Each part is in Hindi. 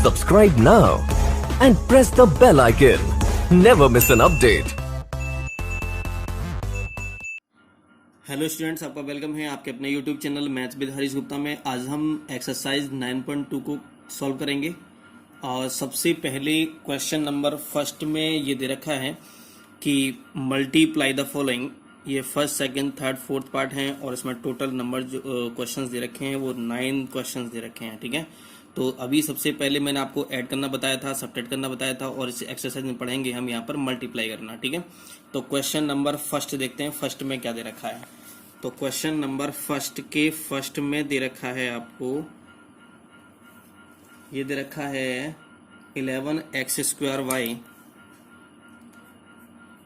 Subscribe now and press the bell icon. Never miss an update. Hello students, आपका वेलकम है आपके अपने YouTube channel maths with Harish Gupta में। आज हम एक्सरसाइज 9.2 को सॉल्व करेंगे और सबसे पहले क्वेश्चन नंबर फर्स्ट में ये दे रखा है कि मल्टीप्लाई द फॉलोइंग। ये first, second, third, fourth part हैं और इसमें टोटल नंबर जो क्वेश्चंस दे रखे हैं वो 9 क्वेश्चंस दे रखे हैं। ठीक है, तो अभी सबसे पहले मैंने आपको ऐड करना बताया था, सब्ट्रैक्ट करना बताया था और इस एक्सरसाइज में पढ़ेंगे हम यहाँ पर मल्टीप्लाई करना। ठीक है, तो क्वेश्चन नंबर फर्स्ट देखते हैं फर्स्ट में क्या दे रखा है। तो क्वेश्चन नंबर फर्स्ट के फर्स्ट में दे रखा है आपको, ये दे रखा है 11x² y,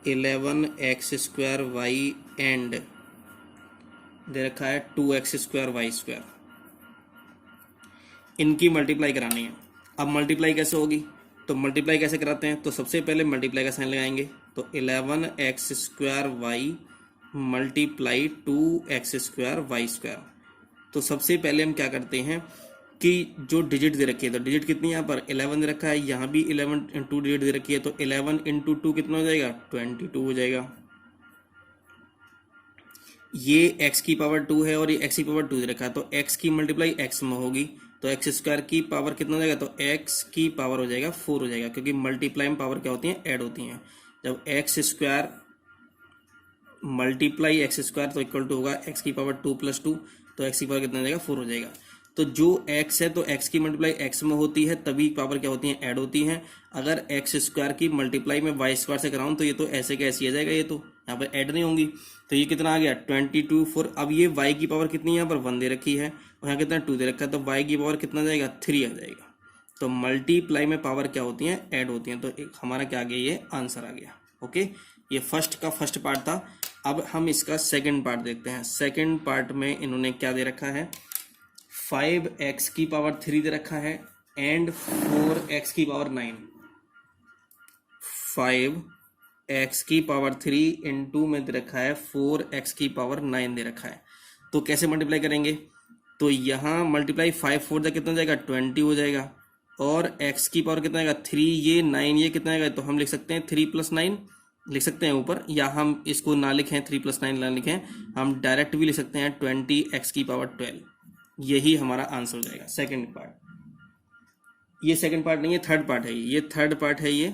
11x² y and they रखा है 2x² y²। इनकी मल्टीप्लाई करानी है। अब मल्टीप्लाई कैसे होगी, तो मल्टीप्लाई कैसे कराते हैं, तो सबसे पहले मल्टीप्लाई का साइन लगाएंगे। तो 11x² y multiply 2x² y²। तो सबसे पहले हम क्या करते हैं कि जो डिजिट दे रखी है, तो डिजिट कितनी है यहाँ पर 11 दे रखा है, यहाँ भी 11 2 डिजिट दे रखी है, तो 11 × 2 कितना हो जाएगा 22 हो जाएगा। ये x की पावर 2 है और ये x की पावर 2 दे रखा है, तो x की मल्टीप्लाई x में होगी, तो x² की पावर कितना हो जाएगा, तो x की पावर हो जाएगा 4 हो जाएगा, क्योंकि मल्टीप्लाई में पावर क्या होती है, ऐड होती हैं। जब x² मल्टीप्लाई x² तो इक्वल टू होगा x की पावर 2 + 2, तो x की पावर कितना हो जाएगा 4 हो जाएगा। तो जो x है तो x की मल्टीप्लाई x में होती है, तभी पावर क्या होती है, ऐड होती हैं। अगर x² की मल्टीप्लाई में y² से कराऊं तो ये तो ऐसे कैसे आ जाएगा, ये तो यहाँ पर ऐड नहीं होंगी। तो ये कितना आ गया 22 4। अब ये y की पावर कितनी है, यहाँ पर 1 दे रखी है और यहाँ कितना 2 दे रखा है, तो y की पावर कितना जाएगा 3 आ जाएगा। तो मल्टीप्लाई में पावर क्या होती है, ऐड होती हैं। तो हमारा क्या आ गया, ये आंसर आ गया। ओके, ये फर्स्ट का फर्स्ट पार्ट था। अब हम इसका सेकंड पार्ट देखते हैं। सेकंड पार्ट में इन्होंने क्या दे रखा है, 5x की पावर 3 दे रखा है एंड 4x की पावर 9। 5x की पावर 3 इंटू में दे रखा है 4x की पावर 9 दे रखा है। तो कैसे मल्टीप्लाई करेंगे, तो यहाँ मल्टीप्लाई 5 4 कितना हो जाएगा 20 हो जाएगा, और x की पावर कितना आएगा 3, ये 9, ये कितना आएगा, तो हम लिख सकते हैं 3 + 9 लिख सकते हैं ऊपर, या हम इसको ना लिखें 3 + 9 ना लिखें, हम डायरेक्ट भी लिख सकते हैं 20x की पावर 12। यही हमारा आंसर हो जाएगा सेकंड पार्ट। ये सेकंड पार्ट नहीं है, थर्ड पार्ट है, ये थर्ड पार्ट है ये।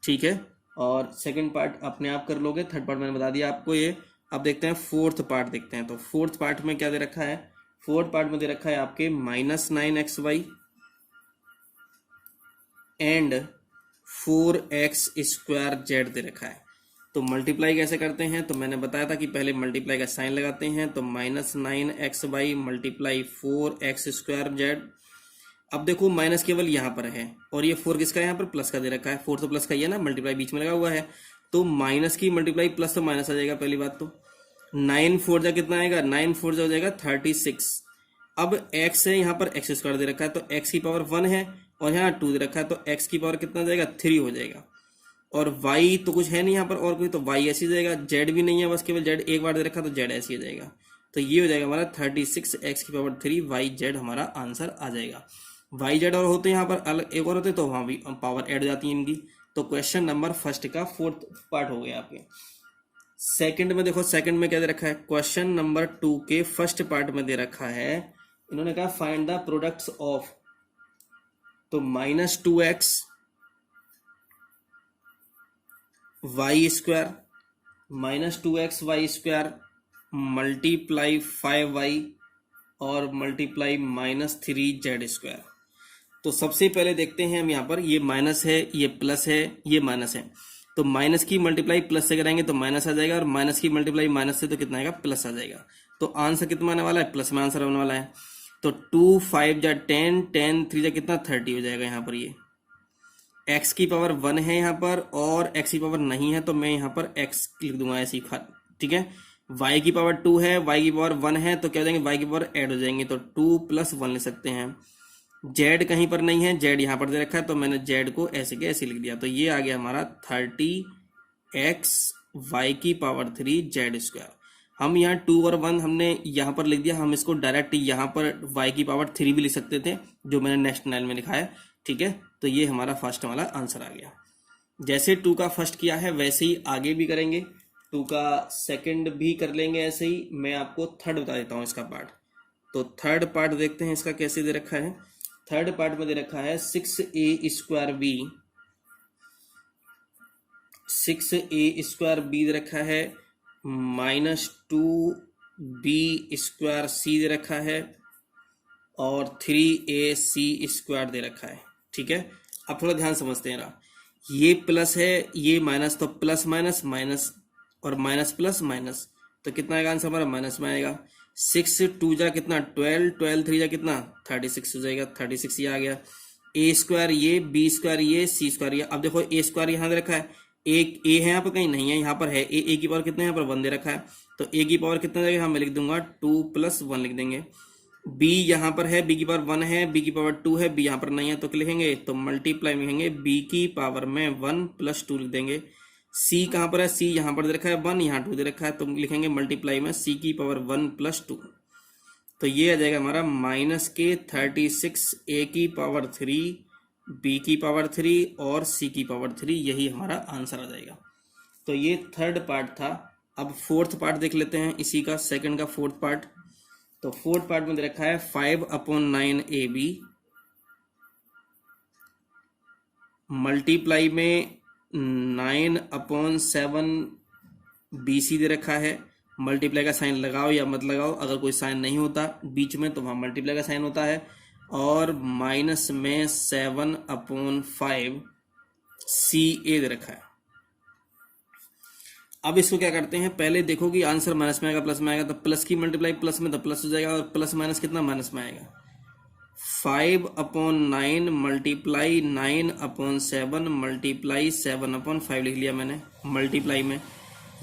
ठीक है, और सेकंड पार्ट अपने आप कर लोगे, थर्ड पार्ट मैंने बता दिया आपको ये। अब देखते हैं फोर्थ पार्ट देखते हैं। तो फोर्थ पार्ट में क्या दे रखा है, फोर्थ पार्ट में दे रखा है आपके -9xy एंड 4x² z दे रखा है। तो मल्टीप्लाई कैसे करते हैं, तो मैंने बताया था कि पहले मल्टीप्लाई का साइन लगाते हैं। तो -9xy मल्टीप्लाई 4x² z। अब देखो माइनस केवल यहाँ पर है और ये 4 किसका है, यहाँ पर प्लस का दे रखा है। 4 तो प्लस का ही है ना, मल्टीप्लाई बीच में लगा हुआ है, तो माइनस की मल्टीप्लाई प्लस तो माइनस आ जाएगा पहली बात। तो 9 4 जा कितना आएगा, 9 4 जा हो जाएगा 36। अब x है, यहाँ पर x² दे रखा है, तो x की पावर 1 है और यहाँ 2 दे रखा है, तो x की पावर कितना जाएगा 3 हो जाएगा। और y तो कुछ है नहीं यहाँ पर और कोई, तो y ऐसे ही जाएगा। z भी नहीं है, बस केवल z एक बार दे रखा, तो z ऐसे ही जाएगा। तो ये हो जाएगा हमारा 36 x की पावर 3 yz हमारा आंसर आ जाएगा। yz और होते हैं यहाँ पर अलग एक और होते, तो वहाँ भी पावर ऐड हो जाती है इनकी। तो क्वेश्चन नंबर फर्स्ट का फोर्थ पार्ट हो गया आपके। सेकंड में देखो, सेकंड में क्या दे रखा है, क्वेश्चन नंबर 2 के फर्स्ट पार्ट में दे रखा है, इन्होंने कहा फाइंड द प्रोडक्ट्स ऑफ, तो -2x y² -2x y² multiply 5y और मल्टीप्लाई -3z²। तो सबसे पहले देखते हैं हम, यहाँ पर ये माइनस है, ये प्लस है, ये माइनस है, तो माइनस की मल्टीप्लाई प्लस से कराएंगे तो माइनस आ जाएगा, और माइनस की मल्टीप्लाई माइनस से तो कितना आएगा, प्लस आ जाएगा। तो आंसर कितना आने वाला है, प्लस में आंसर आने वाला है। तो 2 5 जा 10, 10 3 जा कितना 30 हो जाएगा। यहाँ पर ये x की पावर 1 है यहाँ पर और x की पावर नहीं है, तो मैं यहाँ पर x लिख दूंगा ऐसे ही। ठीक है, y की पावर 2 है, y की पावर 1 है, तो क्या हो जाएंगे, y की पावर ऐड हो जाएंगे, तो 2 + 1 लिख सकते हैं। z कहीं पर नहीं है, z यहाँ पर दे रखा है, तो मैंने z को ऐसे के ऐसे लिख दिया। तो ये आ गया हमारा 30x y की पावर 3 z²। हम यहाँ 2 और 1 हमने यहाँ पर लिख दिया, हम इसको डायरेक्ट यहाँ पर y की पावर 3 भी लिख सकते थे, जो मैंने नेक्स्ट लाइन में लिखा है। ठीक है, तो ये हमारा फर्स्ट वाला आंसर आ गया। जैसे 2 का फर्स्ट किया है वैसे ही आगे भी करेंगे, 2 का सेकंड भी कर लेंगे ऐसे ही। मैं आपको थर्ड बता देता हूँ इसका पार्ट। तो थर्ड पार्ट देखते हैं इसका कैसे दे रखा है। थर्ड पार्ट में दे रखा है 6a² दे रखा है, -2b² दे रखा है, और 3ac² दे रखा है। ठीक है, अब थोड़ा ध्यान समझते हैं ना, ये प्लस है ये माइनस, तो प्लस माइनस माइनस और माइनस प्लस माइनस, तो कितना आएगा आंसर हमारा, माइनस में आएगा। 6 2 जा कितना 12, 12 3 जा कितना 36 हो जाएगा, 36 ये आ गया। a² ये, b² ये, c² ये। अब देखो a² यहाँ दे रखा है, एक a है यहाँ पर कहीं नहीं है, यहाँ पर है a की पावर कितना है यहाँ पर 1 दे रखा है, तो a की पावर कितना जाएगा, मैं लिख दूंगा 2 + 1 लिख देंगे। b यहाँ पर है, b की पावर 1 है, b की पावर 2 है, b यहाँ पर नहीं है, तो क्या लिखेंगे, तो मल्टीप्लाई में लिखेंगे b की पावर में 1 + 2 लिख देंगे। c कहाँ पर है, c यहाँ पर दे रखा है 1, यहाँ 2 दे रखा है, तो लिखेंगे मल्टीप्लाई में c की पावर 1 + 2, तो ये आ जाएगा हमारा -36 a की पावर 3, b की पावर 3 और c की पावर 3, यही हमारा आंसर आ जाएगा। तो ये थर्ड पार्ट था। अब फोर्थ पार्ट देख लेते हैं इसी का, सेकंड का फोर्थ पार्ट। तो फोर्थ पार्ट में दे रखा है 5/9ab मल्टीप्लाई में 9/7bc दे रखा है। मल्टीप्लाई का साइन लगाओ या मत लगाओ, अगर कोई साइन नहीं होता बीच में तो वहां मल्टीप्लाई का साइन होता है, और माइनस में 7/5ca दे रखा है। अब इसको क्या करते हैं, पहले देखो कि आंसर माइनस में आएगा प्लस में आएगा, तो प्लस की मल्टीप्लाई प्लस में तो प्लस हो जाएगा, और प्लस माइनस कितना माइनस में आएगा। 5/9 मल्टीप्लाई 9/7 मल्टीप्लाई 7/5 लिख लिया मैंने मल्टीप्लाई में।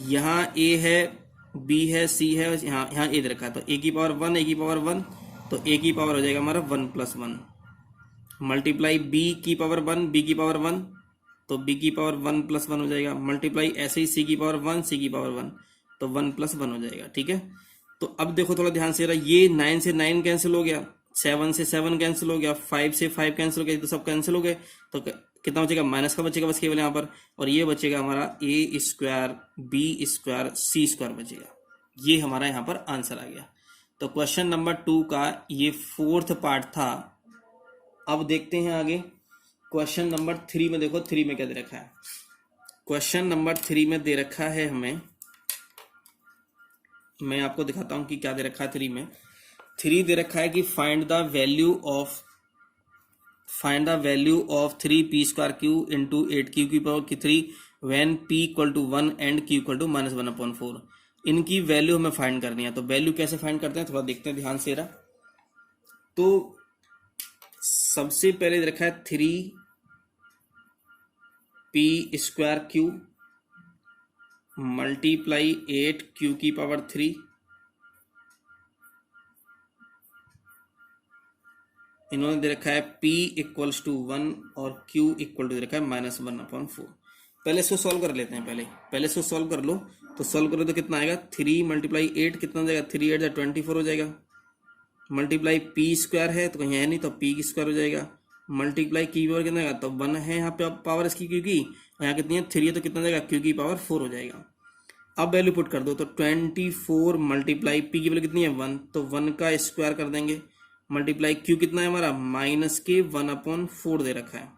यहाँ a है, b है, c है, यहाँ a दे रखा है, तो a की पावर 1, a की पावर 1, तो a की पावर हो जाएगा हमारा 1 + 1 मल्टीप्लाई b की पावर 1, b की पावर 1, तो b की पावर 1 + 1 हो जाएगा, मल्टीप्लाई ऐसे ही c की पावर 1, c की पावर 1, तो 1 + 1 हो जाएगा। ठीक है, तो अब देखो थोड़ा ध्यान से, ये 9 से 9 कैंसिल हो गया, 7 से 7 कैंसिल हो गया, 5 से 5 कैंसिल हो गया, तो सब कैंसिल हो गए, तो कितना बचेगा, माइनस का बचेगा बस केवल यहाँ पर, और ये बचेगा हमारा a², b², c² बचेगा। ये हमारा यहाँ पर आंसर आ गया। तो क्वेश्चन नंबर 2 का ये फोर्थ पार्ट था। अब देखते हैं आगे क्वेश्चन नंबर 3 में। देखो 3 में क्या दे रखा है, क्वेश्चन नंबर 3 में दे रखा है हमें, मैं आपको दिखाता हूं कि क्या दे रखा है 3 में। 3 दे रखा है कि find the value of 3p² into 8q की power 3 when p = 1 and q = -1/4। इनकी वैल्यू हमें फाइंड करनी है। तो वैल्यू कैसे फाइंड करते हैं थोड़ा देखते हैं ध्यान से। तो सबसे पहले दे रखा है 3p² मल्टीप्लाई 8q की पावर 3 इन्होंने दे रखा है p = 1 और q = दे रखा है -1/4। पहले इसको सॉल्व कर लेते हैं, पहले इसको सॉल्व कर लो। तो सॉल्व करो तो कितना आएगा, 3 × 8 कितना हो जाएगा, 3 8 24 हो जाएगा, मल्टीप्लाई p² है तो कहीं है नहीं, तो p² हो जाएगा, मल्टीप्लाई की पावर कितना आएगा, तो 1 है यहाँ पे पावर इसकी q की, और यहाँ कितनी है 3 है, तो कितना जाएगा q की पावर 4 हो जाएगा। अब वैल्यू पुट कर दो, तो 24 मल्टीप्लाई p की वैल्यू कितनी है 1, तो 1 का स्क्वायर कर देंगे, मल्टीप्लाई q कितना है हमारा -1/4 दे रखा है,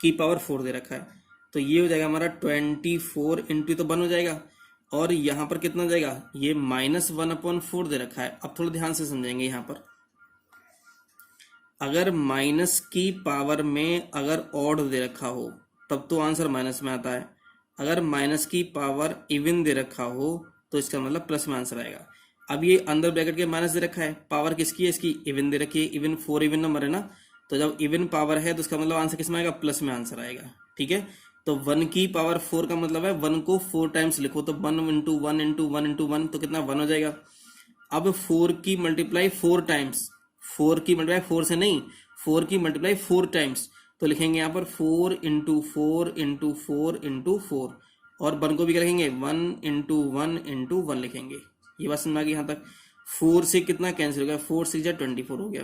की पावर 4 दे रखा है, तो ये हो जाएगा हमारा 24 इंटू तो 1 हो जाएगा, और यहाँ पर कितना जाएगा, ये -1/4 दे रखा है। अब थोड़ा ध्यान से समझेंगे, यहाँ पर अगर माइनस की पावर में अगर ऑड दे रखा हो तब तो आंसर माइनस में आता है, अगर माइनस की पावर इवन दे रखा हो तो इसका मतलब प्लस में आंसर आएगा। अब ये अंदर ब्रैकेट के माइनस दे रखा है, पावर किसकी है, इसकी इवन दे रखी है, इवन 4 इवन नंबर है ना, तो जब इवन पावर है तो इसका मतलब आंसर किस में आएगा, प्लस में आंसर आएगा। ठीक है, तो 1 की पावर 4 का मतलब है 1 को 4 टाइम्स लिखो, तो 1 × 1 × 1 × 1 तो कितना 1 हो जाएगा। अब 4 की मल्टीप्लाई 4 टाइम्स, 4 की मल्टीप्लाई 4 से नहीं, 4 की मल्टीप्लाई 4 टाइम्स, तो लिखेंगे यहाँ पर 4 × 4 × 4 × 4, और 1 को भी क्या लिखेंगे 1 × 1 × 1 लिखेंगे। ये बात समझ आ गई यहाँ तक। 4 से कितना कैंसिल हो गया, 4 6 × 24 हो गया,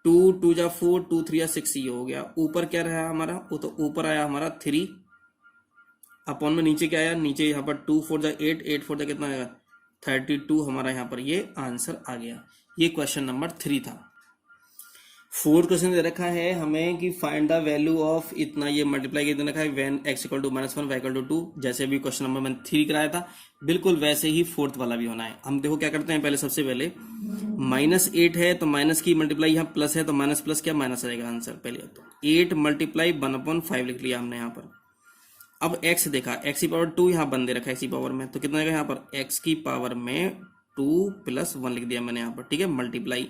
2 2 जा 4, 2 3 जा 6, ये हो गया। ऊपर क्या रहा हमारा, वो तो ऊपर आया हमारा 3 अपॉन में नीचे क्या आया, नीचे यहाँ पर 2 4 जा 8, 8 4 जा कितना आएगा 32 हमारा यहाँ पर ये आंसर आ गया। ये क्वेश्चन नंबर 3 था। फोर्थ क्वेश्चन दे रखा है हमें कि फाइंड द वैल्यू ऑफ इतना, ये मल्टीप्लाई दे रखा है when x equal to -1 y equal to 2। जैसे भी क्वेश्चन नंबर मैंने 3 कराया था बिल्कुल वैसे ही फोर्थ वाला भी होना है। हम देखो क्या करते हैं, पहले सबसे पहले -8 है तो माइनस की मल्टीप्लाई यहाँ प्लस है तो माइनस प्लस क्या माइनस आएगा आंसर। पहले तो 8 मल्टीप्लाई 1/5 लिख लिया हमने यहाँ पर। अब x देखा, x की पावर 2 यहाँ बन दे रखा है x की पावर में, तो कितना आएगा यहाँ पर x की पावर में 2 + 1 लिख दिया मैंने यहाँ पर, ठीक है। मल्टीप्लाई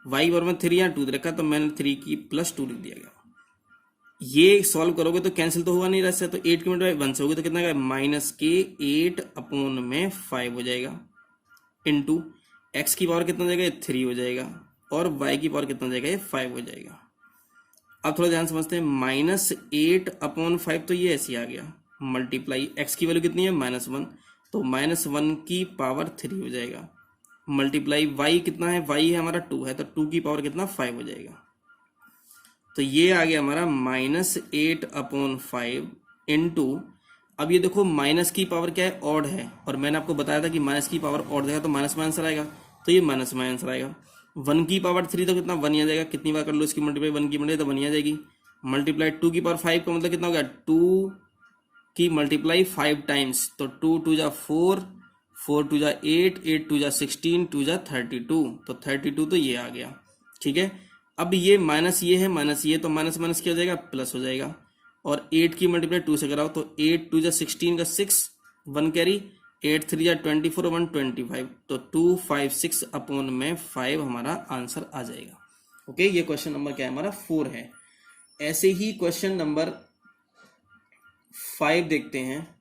y पावर में 3 यहाँ 2 दे रखा तो मैंने 3 की +2 लिख दिया गया। ये सॉल्व करोगे तो कैंसिल तो हुआ नहीं रहा से, तो 8 की मल्टीप्लाई 1 से होगी तो कितना आएगा -8/5 हो जाएगा, इनटू x की पावर कितना हो जाएगा 3 हो जाएगा और y की पावर कितना हो जाएगा ये 5 हो जाएगा। अब थोड़ा ध्यान समझते हैं, -8/5 तो ये ऐसे आ गया, मल्टीप्लाई x की वैल्यू कितनी है -1 तो -1 की पावर 3 हो जाएगा, मल्टीप्लाई y कितना है, y है हमारा 2 है तो 2 की पावर कितना 5 हो जाएगा। तो ये आ गया हमारा -8/5 इनटू, अब ये देखो माइनस की पावर क्या है ऑड है, और मैंने आपको बताया था कि माइनस की पावर ऑड देगा तो माइनस में आंसर आएगा, तो ये माइनस में आंसर आएगा। 1 की पावर 3 तो कितना 1 ही आ जाएगा, कितनी बार कर लो इसकी मल्टीप्लाई 1 की मल्टीप्लाई तो 1 ही आ जाएगी। मल्टीप्लाई 2 की पावर 5 का मतलब कितना हो गया 2 की मल्टीप्लाई 5 टाइम्स, तो 2 2 जा 4, 4 2 जा 8, 8 2 जा 16, 2 जा 32, तो 32 तो ये आ गया, ठीक है। अब ये माइनस ये है माइनस ये, तो माइनस माइनस क्या हो जाएगा प्लस हो जाएगा, और 8 की मल्टीप्लाई 2 से कराओ तो 8 2 जा 16 का 6 1 कैरी, 8 3 जा 24 1 25, तो 256/5 हमारा आंसर आ जाएगा। ओके, ये क्वेश्चन नंबर क्या है हमारा 4 है। ऐसे ही क्वेश्चन नंबर 5 देखते हैं।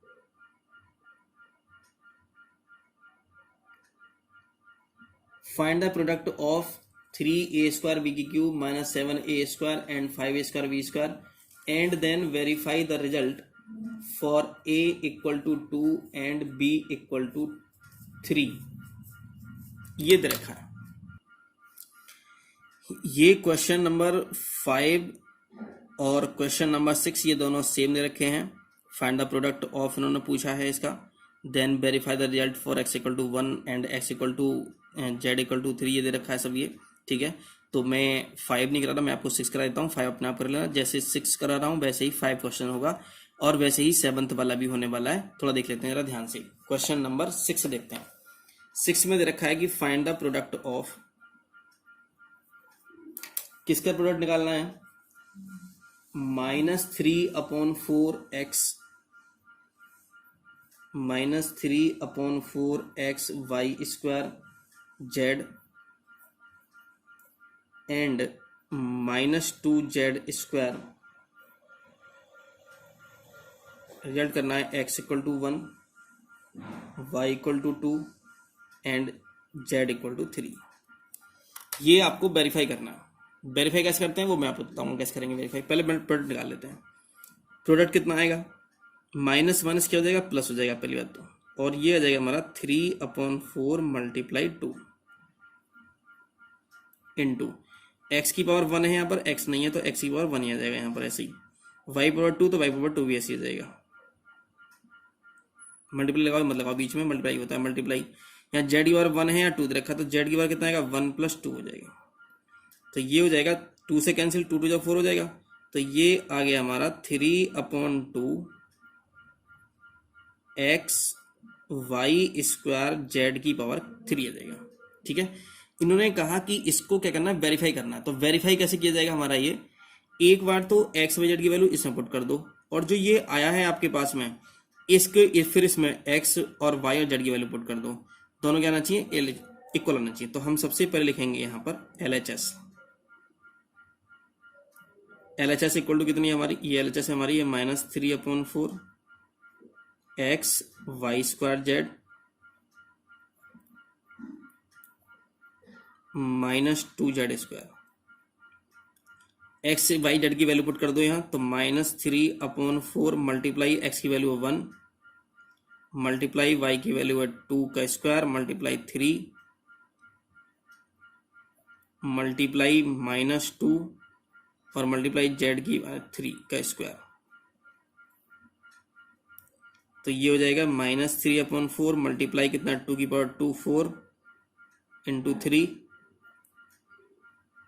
Find the product of 3a² b³ -7a² and 5a² b² and then verify the result for a equal to 2 and b equal to 3। ये दे रखा है। ये क्वेश्चन नंबर 5 और क्वेश्चन नंबर 6 ये दोनों सेम दे रखे हैं। फाइंड द प्रोडक्ट ऑफ इन्होंने पूछा है इसका, then verify the result for x equal to 1 and x equal to z equal to 3, ये दे रखा है सब ये, ठीक है। तो मैं 5 नहीं करा रहा, मैं आपको 6 करा देता हूँ, 5 अपने आप कर लेना। जैसे 6 करा रहा हूँ वैसे ही 5 क्वेश्चन होगा और वैसे ही 7th वाला भी होने वाला है। थोड़ा देख लेते हैं जरा ध्यान से। क्वेश्चन नंबर 6 देखते हैं। 6 में दे रखा है कि फाइंड द प्रोडक्ट ऑफ, किसका प्रोडक्ट निकालना है, -3/4x -3/4x y² z and -2z²। Result करना है x equal to 1, y equal to 2 and z equal to 3। ये आपको वेरीफाई करना है। वेरीफाई कैसे करते हैं वो मैं आपको बताऊंगा कैसे करेंगे वेरीफाई। पहले प्रोडक्ट निकाल लेते हैं। प्रोडक्ट कितना आएगा, माइनस माइनस क्या हो जाएगा प्लस हो जाएगा पहली बात तो, और ये आ जाएगा हमारा 3/4 मल्टीप्लाई 2 इंटू x की पावर 1 है, यहाँ पर x नहीं है तो x की पावर 1 ही आ जाएगा यहाँ पर ऐसे ही, y पावर 2 तो y पावर 2 भी ऐसे ही आ जाएगा। मल्टीप्लाई लगाओ मत लगाओ, बीच में मल्टीप्लाई होता है, मल्टीप्लाई यहाँ z की पावर 1 है या 2 रखा तो z की पावर कितना आएगा 1 + 2 हो जाएगा, तो ये हो जाएगा 2 से कैंसिल, 2 2 जा 4 हो जाएगा, तो ये आ गया हमारा 3/2 x y² z की पावर 3 आ जाएगा, ठीक है। इन्होंने कहा कि इसको क्या करना है वेरीफाई करना है, तो वेरीफाई कैसे किया जाएगा हमारा, ये एक बार तो x y z की वैल्यू इसमें पुट कर दो, और जो ये आया है आपके पास में इसके फिर इसमें x और y और z की वैल्यू पुट कर दो, दोनों क्या आना चाहिए इक्वल होना चाहिए। तो हम सबसे पहले लिखेंगे यहाँ पर LHS इक्वल टू कितनी है हमारी, ये LHS हमारी है -3/4 x y² z -2z²। x y z की वैल्यू पुट कर दो यहाँ, तो -3/4 मल्टीप्लाई x की वैल्यू है 1 मल्टीप्लाई y की वैल्यू है 2 का स्क्वायर मल्टीप्लाई 3 मल्टीप्लाई -2 और मल्टीप्लाई जेड की 3 का स्क्वायर, तो ये हो जाएगा -3/4 मल्टीप्लाई कितना 2 4 इंटू 3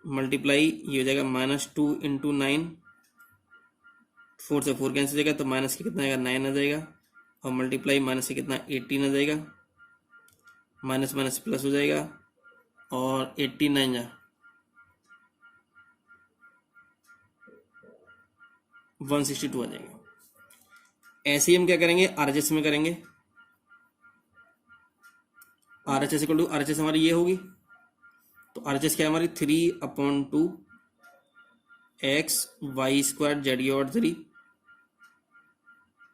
मल्टीप्लाई ये हो जाएगा -2 इंटू 9, 4 से 4 कैंसिल हो जाएगा तो माइनस के कितना आएगा 9 आ जाएगा, और मल्टीप्लाई माइनस से कितना 18 आ जाएगा, माइनस माइनस प्लस हो जाएगा और 89 जा 162 आ जाएगा। ऐसे ही हम क्या करेंगे आरएचएस में करेंगे। आरएचएस इक्वल टू आरएचएस हमारी ये होगी, तो आरएचएस क्या है हमारी 3/2 x² जेड और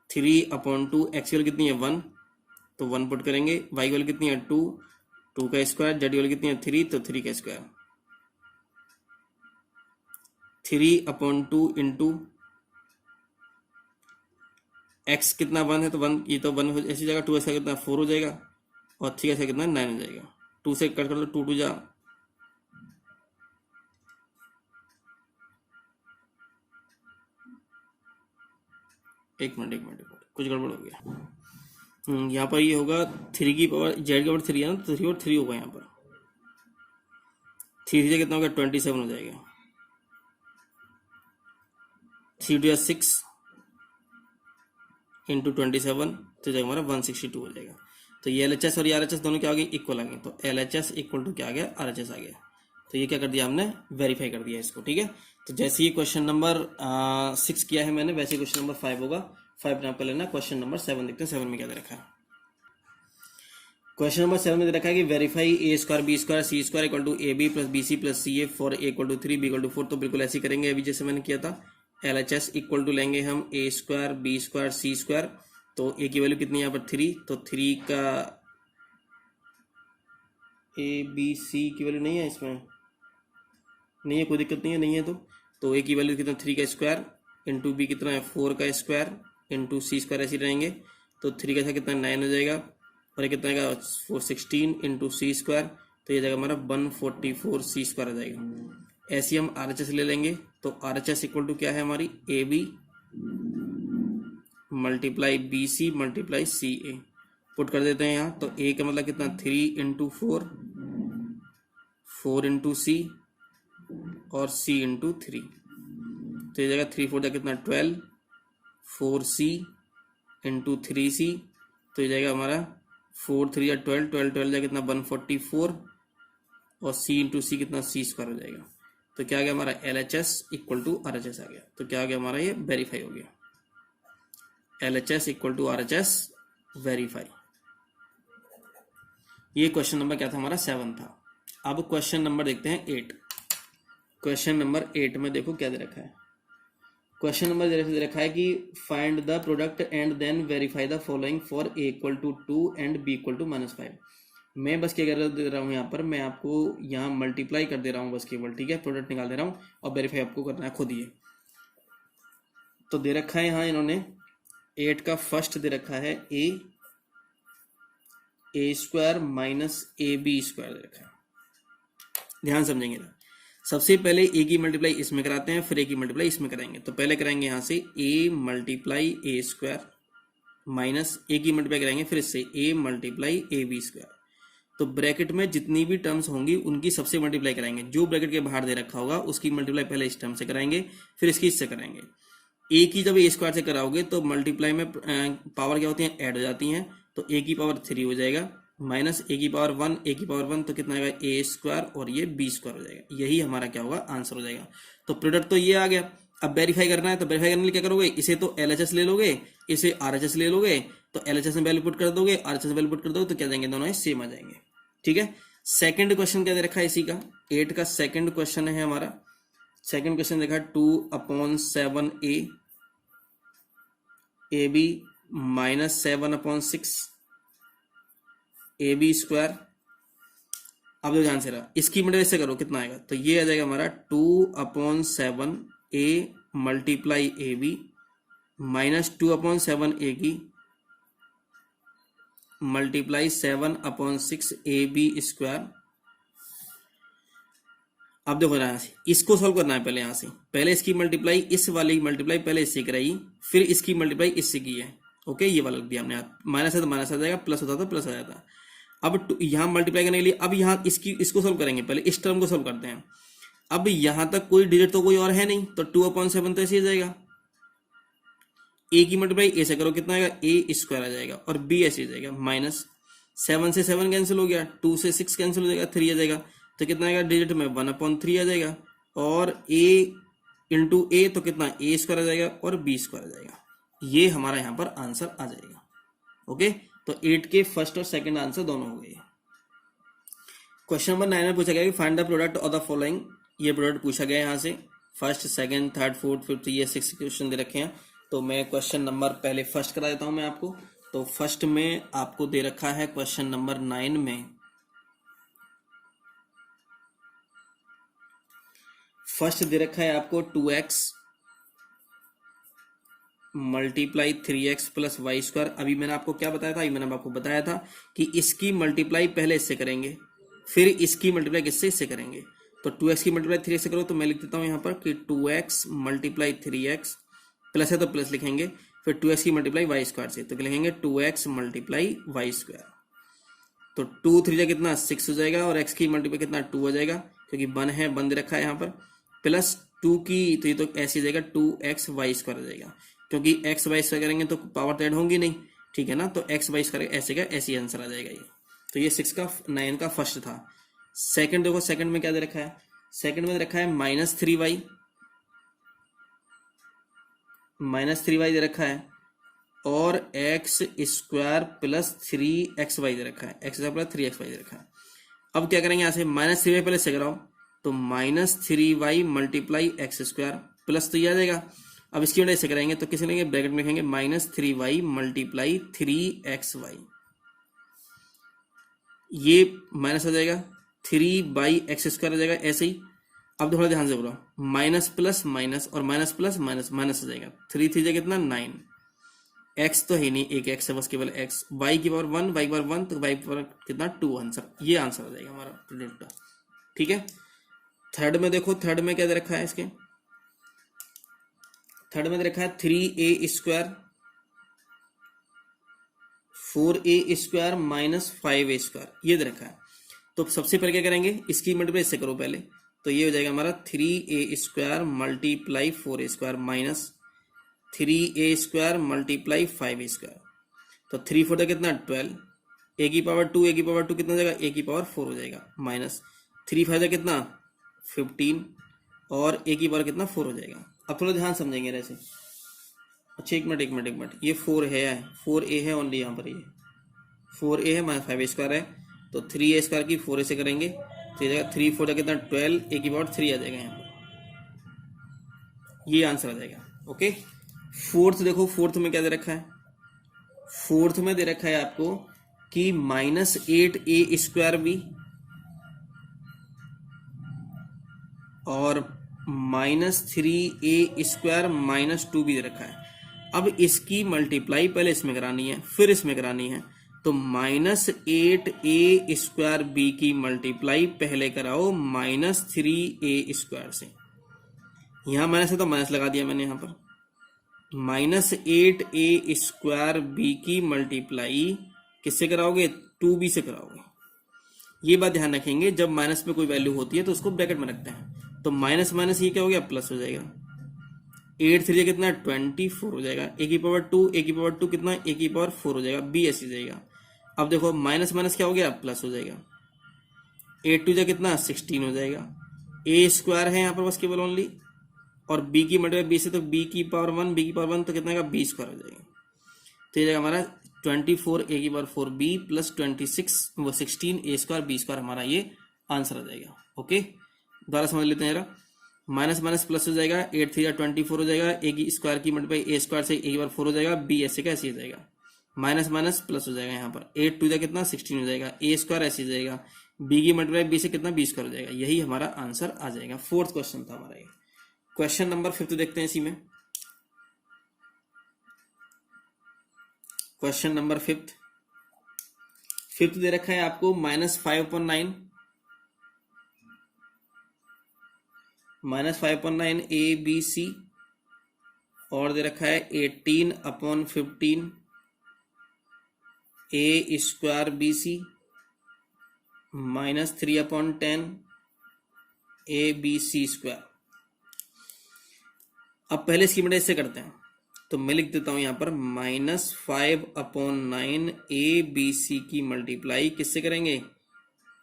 3/2 x की वैल्यू कितनी है 1, तो 1 पुट करेंगे, y की वैल्यू कितनी है 2 का स्क्वायर, जेड की वैल्यू कितनी है 3 तो 3 का स्क्वायर, 3/2 इंटू x कितना 1 है तो 1, ये तो 1 ऐसी जगह 2 ऐसा कितना 4 हो जाएगा और 3 ऐसा कितना 9 हो जाएगा, 2 से कट कर दो 2 2 जा 1 मिनट कुछ गड़बड़ हो गया। यहाँ पर ये होगा 3 की पावर जेड की पावर 3 है ना, तो 3 और 3 होगा यहाँ पर, 3 से कितना होगा 27 हो जाएगा, 3 2 6 इंटू 27 तो जाएगा हमारा 162 हो जाएगा। तो ये एलएचएस और आरएचएस दोनों क्या आ गए इक्वल आ गए, तो एलएचएस इक्वल टू क्या आ गया आरएचएस आ गया। तो ये क्या कर दिया हमने वेरीफाई कर दिया इसको, ठीक है। तो जैसे ये क्वेश्चन नंबर 6 किया है मैंने, वैसे क्वेश्चन नंबर 5 होगा, 5 नाम पर लेना। क्वेश्चन नंबर 7 देखते हैं 7 में क्या दे रखा है। क्वेश्चन नंबर 7 में दे रखा है कि verify a² b² c² equal to ab plus bc plus ca for a equal to 3 b equal to 4। तो बिल्कुल ऐसे करेंगे अभी जैसे मैंने किया था। LHS इक्वल टू लेंगे हम a² b² c², तो a की वैल्यू कितनी है यहाँ पर 3, तो 3 का a b c की वैल्यू नहीं है इसमें, नहीं है कोई दिक्कत नहीं है, नहीं है तो a की वैल्यू कितना 3 का स्क्वायर इंटू b कितना है 4 का स्क्वायर इंटू c² ऐसे रहेंगे, तो 3 का ऐसा कितना 9 हो जाएगा और ये कितना आएगा 416 इंटू c², तो ये जाएगा हमारा 144 c² आ जाएगा। ऐसे हम RHS ले लेंगे, तो RHS इक्वल टू क्या है हमारी AB multiply BC multiply CA put कर देते हैं यहाँ। तो A का मतलब कितना 3 इंटू 4, 4 इंटू C और C इंटू 3, तो ये जगह 3 4 जा कितना 12, 4C इंटू 3C, तो ये जाएगा हमारा 4 3 या 12, 12 12 जा कितना 144 और C इंटू C कितना c² हो जाएगा। तो क्या आ गया हमारा LHS इक्वल टू RHS आ गया। तो क्या आ गया हमारा ये वेरीफाई हो गया, LHS equal to RHS verify. ये क्वेश्चन नंबर क्या था हमारा 7 था। अब क्वेश्चन नंबर देखते हैं 8। क्वेश्चन नंबर 8 में देखो क्या दे रखा है। क्वेश्चन नंबर दे रखा है कि find the product and then verify the following for a equal to 2 and b equal to -5। मैं बस क्या कर दे रहा हूँ यहाँ पर, मैं आपको यहाँ मल्टीप्लाई कर दे रहा हूँ बस केवल, ठीक है, प्रोडक्ट निकाल दे रहा हूँ और वेरीफाई आपको करना है खुद ही। तो दे रखा है यहाँ इन्होंने 8 का फर्स्ट दे रखा है a² माइनस ab² दे रखा है। ध्यान समझेंगे ना, सबसे पहले a की मल्टीप्लाई इसमें कराते हैं, फिर a की मल्टीप्लाई इसमें कराएंगे। तो पहले कराएंगे यहाँ से a multiply a² minus a की मल्टीप्लाई कराएंगे फिर इससे a मल्टीप्लाई ab²। तो ब्रैकेट में जितनी भी टर्म्स होंगी उनकी सबसे मल्टीप्लाई कराएंगे, जो ब्रैकेट के बाहर दे रखा होगा उसकी मल्टीप्लाई पहले इस टर्म से कराएंगे फिर इसकी इससे कराएंगे। a की जब a² से कराओगे तो मल्टीप्लाई में पावर क्या होती है ऐड हो जाती हैं, तो a की पावर 3 हो जाएगा माइनस a की पावर 1, a की पावर 1 तो कितना आएगा a² और ये b² हो जाएगा। यही हमारा क्या होगा आंसर हो जाएगा। तो प्रोडक्ट तो ये आ गया। अब वेरीफाई करना है, तो वेरीफाई करने के लिए क्या करोगे, इसे तो LHS ले लोगे, इसे RHS ले लोगे, तो LHS में वैल्यू पुट कर दोगे, RHS में वैल्यू पुट कर दोगे, तो क्या जाएंगे दोनों सेम आ जाएंगे, ठीक है। सेकंड क्वेश्चन क्या दे रखा है इसी का, 8 का सेकंड क्वेश्चन है हमारा। सेकंड क्वेश्चन देखा 2/7a ab माइनस 7/6 ab²। अब जो ध्यान से रहा, इसकी मल्टीप्लाई से करो कितना आएगा, तो ये आ जाएगा हमारा 2/7a multiply ab minus 2/7a की मल्टीप्लाई 7/6 ab² अब देखो यहाँ से इसको सॉल्व करना है, पहले यहाँ से पहले इसकी मल्टीप्लाई इस वाले की मल्टीप्लाई पहले इससे कराई, फिर इसकी मल्टीप्लाई इससे की है। ओके, ये वाला लिख दिया हमने, माइनस है तो माइनस आ जाएगा, प्लस होता तो प्लस आ जाता। अब यहाँ मल्टीप्लाई करने के लिए अब यहाँ इसको सॉल्व करेंगे, पहले इस टर्म को सॉल्व करते हैं। अब यहाँ तक कोई डिजिट तो कोई और है नहीं, तो 2/7 तो ऐसे ही जाएगा। ए की मल्टीप्लाई ए से करो, कितना आएगा, ए स्क्वायर आ जाएगा, और बी ऐसे ही जाएगा। माइनस 7 से 7 कैंसिल हो गया, 2 से 6 कैंसिल हो जाएगा, 3 आ जाएगा, तो कितना आएगा डिजिट में 1/3 आ जाएगा, और a इंटू ए तो कितना ए स्क्वायर आ जाएगा और बी स्क्वायर आ जाएगा। ये हमारा यहाँ पर आंसर आ जाएगा। ओके, तो 8 के फर्स्ट और सेकंड आंसर दोनों हो गए। क्वेश्चन नंबर 9 में पूछा गया कि find the product of the following. ये प्रोडक्ट पूछा गया यहाँ से, first, second, third, fourth, fifth, ये 6 क्वेश्चन दे रखे हैं। तो मैं क्वेश्चन नंबर पहले फर्स्ट करा देता हूं मैं आपको। तो फर्स्ट में आपको दे रखा है क्वेश्चन नंबर 9 में, फर्स्ट दे रखा है आपको 2x multiply 3x plus Y square. अभी मैंने आपको क्या बताया था, अभी मैंने आपको बताया था कि इसकी मल्टीप्लाई पहले इससे करेंगे, फिर इसकी मल्टीप्लाई किससे, इससे करेंगे। तो 2x की मल्टीप्लाई 3x से करो, तो मैं लिख देता हूं यहाँ पर कि 2x मल्टीप्लाई 3x, प्लस है तो प्लस लिखेंगे, फिर 2x की मल्टीप्लाई वाई स्क्वायर से, तो लिखेंगे 2x मल्टीप्लाई वाई स्क्वायर। तो 2 3 जा कितना 6 हो जाएगा, और x की मल्टीप्लाई कितना 2 हो जाएगा, क्योंकि 1 है, 1 दे रखा है यहाँ पर, प्लस 2 की, तो ये तो ऐसे जाएगा 2x वाई स्क्वायर हो जाएगा, क्योंकि x वाई स्क्वायर करेंगे तो पावर तो ऐड होंगी नहीं, ठीक है ना। तो x वाई स्क्वायर ऐसे का ऐसे आंसर आ जाएगा ये। तो ये 9 का फर्स्ट था। सेकंड देखो, सेकंड में क्या दे रखा है, सेकंड में दे रखा है -3y, -3y दे रखा है, और x स्क्वायर प्लस 3xy दे रखा है, x स्क्वायर प्लस 3xy दे रखा है। अब क्या करेंगे, यहाँ से -3y पहले से कराओ, तो -3y multiply x square, plus तो ये आ जाएगा। अब इसकी वजह से कराएंगे तो किसी लेंगे, ब्रैकेट में लिखेंगे -3y मल्टीप्लाई 3xy, ये माइनस आ जाएगा, 3/x स्क्वायर आ जाएगा ऐसे ही। अब थोड़ा ध्यान से बोलो, माइनस प्लस माइनस और माइनस प्लस माइनस, माइनस आ जाएगा, 3 3 जाएगा कितना 9, x तो है नहीं, एक x है बस, केवल x, y की पावर 1, y की पावर 1, तो y की पावर कितना 2 आंसर, ये आंसर आ जाएगा हमारा प्रोडक्ट का। ठीक है, थर्ड में देखो, थर्ड में क्या दे रखा है, इसके थर्ड में दे रखा है 3a square 4a square minus 5a square, ये दे रखा है। तो सबसे पहले क्या करेंगे, इसकी मल्टीप्लाई इससे करो पहले, तो ये हो जाएगा हमारा 3a square multiply 4a square minus 3a square multiply 5a square, तो 3 4 कितना 12, a की पावर 2, a की पावर 2 कितना हो जाएगा, a की पावर 4 हो जाएगा, माइनस 3 5 कितना 15, और a की पावर कितना 4 हो जाएगा। अब थोड़ा ध्यान समझेंगे ऐसे। अच्छा एक मिनट, ये 4 है, 4a है ओनली, यहाँ पर ये 4a है माइनस 5a स्क्वायर है, तो 3a स्क्वायर की 4a से करेंगे, तो ये जाएगा 3 4 कितना 12, a की पावर 3 आ जाएगा यहाँ पर, ये आंसर आ जाएगा। ओके, फोर्थ देखो, फोर्थ में क्या दे रखा है, फोर्थ में दे रखा है आपको कि -8a स्क्वायर बी और -3a स्क्वायर -2 भी दे रखा है। अब इसकी मल्टीप्लाई पहले इसमें करानी है, फिर इसमें करानी है, तो -8a स्क्वायर बी की मल्टीप्लाई पहले कराओ -3a स्क्वायर से, यहां माइनस है तो माइनस लगा दिया मैंने यहाँ पर, -8a स्क्वायर बी की मल्टीप्लाई किससे कराओगे, 2b से कराओगे। ये बात ध्यान रखेंगे, जब माइनस में कोई वैल्यू होती है तो उसको ब्रैकेट में रखते हैं, तो माइनस माइनस ये क्या हो गया, प्लस हो जाएगा, 8 3 कितना 24 हो जाएगा, a की पावर 2, a की पावर 2 कितना, a की पावर 4 हो जाएगा, b ऐसे जाएगा। अब देखो माइनस माइनस क्या हो गया, प्लस हो जाएगा, 8 2 कितना 16 हो जाएगा, a स्क्वायर है यहाँ पर बस केवल ओनली, और b की मल्टीप्लाई b से, तो b की पावर 1, b की पावर 1 तो कितना का b स्क्वायर हो जाएगा, तो ये जाएगा हमारा 24 a की पावर 4b प्लस 26 वो 16 a स्क्वायर b स्क्वायर, हमारा ये आंसर आ जाएगा। ओके, दोबारा समझ लेते हैं जरा, माइनस माइनस प्लस हो जाएगा, 8 3 24 हो जाएगा, a की स्क्वायर की मल्टीप्लाई a स्क्वायर से a की पावर 4 हो जाएगा, b ऐसे का ऐसे हो जाएगा, माइनस माइनस प्लस हो जाएगा, यहाँ पर 8 2 कितना 16 हो जाएगा, a स्क्वायर ऐसे हो जाएगा, b की मल्टीप्लाई b से कितना b स्क्वायर हो जाएगा, यही हमारा आंसर आ जाएगा। फोर्थ क्वेश्चन था हमारा ये। क्वेश्चन नंबर 5 देखते हैं इसी में, क्वेश्चन नंबर 5 दे रखा है आपको -5/9 -5/9 ABC और दे रखा है 18/15 A² BC -3/10 ABC²। अब पहले इसकी मदद से करते हैं, तो मैं लिख देता हूं यहां पर -5/9 ABC की मल्टीप्लाई किससे करेंगे,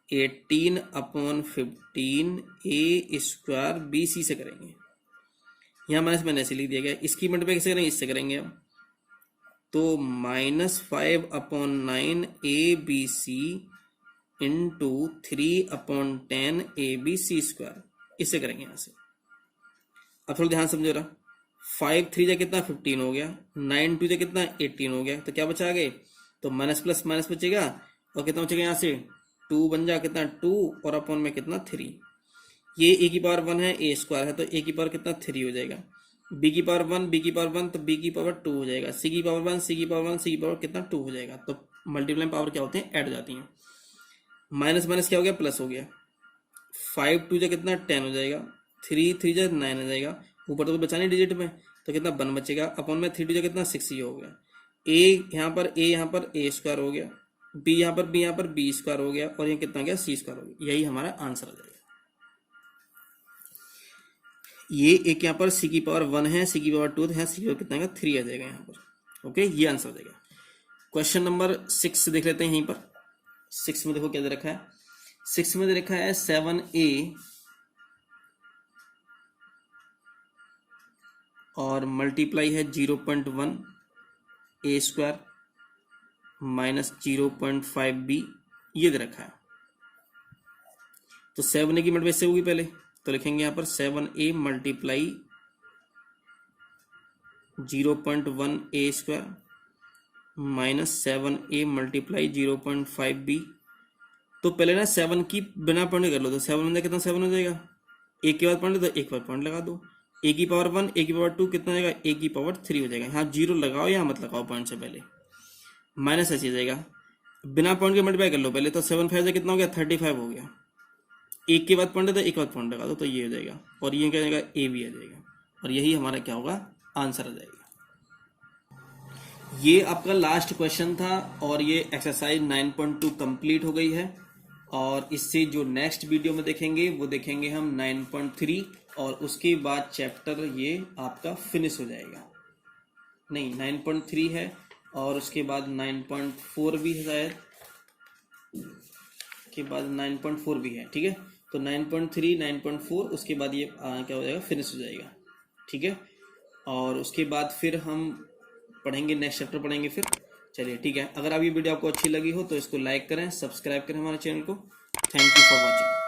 18/15 A² BC से करेंगे। यहां मैंने ऐसे लिख दिया गया। इसकी मल्टीप्लाई किससे करेंगे, इससे करेंगे अब, तो -5/9 ABC इंटू 3/10 ABC², इससे करेंगे यहां से। अब थोड़ा ध्यान समझो रहा, 5 3 जा कितना 15 हो गया, 9 2 जा कितना 18 हो गया, तो क्या बचा आगे, तो माइनस प्लस माइनस बचेगा और कितना बचेगा यहाँ से 2 बन जा कितना 2 और अपॉन में कितना 3। ये a की पावर 1 है, a² है, तो a की पावर कितना 3 हो जाएगा, b की पावर 1 b की पावर 1 तो b की पावर 2 हो जाएगा, c की पावर 1 c की पावर 1 c की पावर कितना 2 हो जाएगा। तो मल्टीप्लाई पावर क्या होते हैं, ऐड हो जाती हैं। माइनस माइनस क्या हो गया, प्लस हो गया, 5 2 जा कितना 10 हो जाएगा, 3 3 जा 9 हो जाएगा, ऊपर तो बचा नहीं डिजिट में, तो कितना 1 बचेगा, अपॉन में 3 2 जा कितना 6 ही हो गया। a यहाँ पर a² हो गया, b यहाँ पर b² हो गया और ये कितना गया c² हो गया। यही हमारा आंसर आ जाएगा। ये एक यहाँ पर c की पावर 1 है, c की पावर 2 है, c की पावर कितना 3 आ जाएगा यहाँ पर। ओके, ये आंसर आ जाएगा। क्वेश्चन नंबर 6 देख लेते हैं। यहीं पर 6 में देखो क्या दे रखा है, 6 में दे रखा है 7a और मल्टीप्लाई है 0.1 A² माइनस 0.5B, ये दे रखा है। तो 7a की मल्टीप्लाई से होगी पहले, तो लिखेंगे यहाँ पर 7a multiply 0.1 A² minus 7a multiply 0.5B। तो पहले ना 7 की बिना पॉइंट कर लो, तो 7 में कितना 7 हो जाएगा, एक के बाद पॉइंट तो एक बार पॉइंट लगा दो, a की पावर 1 a की पावर 2 कितना हो जाएगा, a की पावर 3 हो जाएगा। यहाँ 0 लगाओ या मत लगाओ पॉइंट से पहले, माइनस ऐसे जाएगा, बिना पॉइंट के मल्टीप्लाई कर लो पहले, तो 7 5 से कितना हो गया 35 हो गया, एक के बाद पॉइंट है तो एक बाद पॉइंट लगा दो, तो ये हो जाएगा और ये क्या जाएगा a भी आ जाएगा और यही हमारा क्या होगा, आंसर आ जाएगा। ये आपका लास्ट क्वेश्चन था और ये एक्सरसाइज 9.2 कंप्लीट हो गई है और इससे जो नेक्स्ट वीडियो में देखेंगे वो देखेंगे हम 9.3 और उसके बाद चैप्टर ये आपका फिनिश हो जाएगा। नहीं 9.3 है और उसके बाद 9.4 भी है शायद, के बाद 9.4 भी है, ठीक है। तो 9.3 9.4 उसके बाद ये क्या हो जाएगा, फिनिश हो जाएगा, ठीक है। और उसके बाद फिर हम पढ़ेंगे, नेक्स्ट चैप्टर पढ़ेंगे फिर। चलिए ठीक है, अगर आप ये वीडियो आपको अच्छी लगी हो तो इसको लाइक करें, सब्सक्राइब करें हमारे चैनल को। Thank you for watching.